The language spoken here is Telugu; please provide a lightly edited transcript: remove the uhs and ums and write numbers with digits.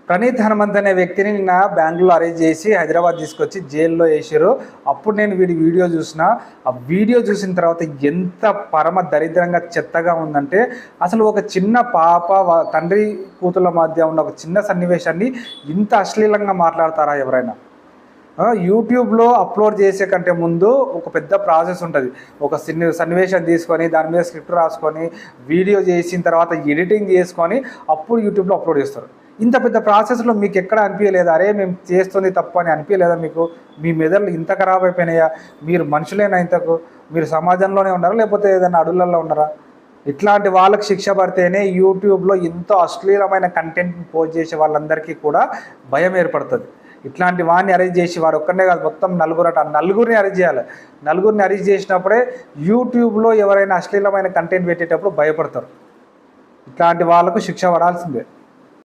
ప్రణీత్ హనుమంత్ అనే వ్యక్తిని నిన్న బ్యాంకులో అరెస్ట్ చేసి హైదరాబాద్ తీసుకొచ్చి జైల్లో వేసారు. అప్పుడు నేను వీడియో చూసిన. ఆ వీడియో చూసిన తర్వాత ఎంత పరమ దరిద్రంగా చెత్తగా ఉందంటే, అసలు ఒక చిన్న పాప తండ్రి కూతుళ్ళ మధ్య ఉన్న ఒక చిన్న సన్నివేశాన్ని ఇంత అశ్లీలంగా మాట్లాడతారా ఎవరైనా? యూట్యూబ్లో అప్లోడ్ చేసే కంటే ముందు ఒక పెద్ద ప్రాసెస్ ఉంటుంది. ఒక సన్నివేశం తీసుకొని దాని మీద స్క్రిప్ట్ రాసుకొని వీడియో చేసిన తర్వాత ఎడిటింగ్ చేసుకొని అప్పుడు యూట్యూబ్లో అప్లోడ్ చేస్తారు. ఇంత పెద్ద ప్రాసెస్లో మీకు ఎక్కడ అనిపించలేదా, అరే మేము చేస్తుంది తప్పు అని అనిపించలేదా మీకు? మీ మెదళ్ళు ఇంత ఖరాబ్ అయిపోయినాయా? మీరు మనుషులేనా ఇంతకు? మీరు సమాజంలోనే ఉన్నారా లేకపోతే ఏదైనా అడవులలో ఉన్నారా? ఇట్లాంటి వాళ్ళకి శిక్ష పడితేనే యూట్యూబ్లో ఎంతో అశ్లీలమైన కంటెంట్ని పోస్ట్ చేసే వాళ్ళందరికీ కూడా భయం ఏర్పడుతుంది. ఇట్లాంటి వాడిని అరెస్ట్ చేసి, వాడు ఒక్కనే కాదు మొత్తం నలుగురిని అరెస్ట్ చేయాలి. నలుగురిని అరెస్ట్ చేసినప్పుడే యూట్యూబ్లో ఎవరైనా అశ్లీలమైన కంటెంట్ పెట్టేటప్పుడు భయపడతారు. ఇట్లాంటి వాళ్ళకు శిక్ష పడాల్సిందే.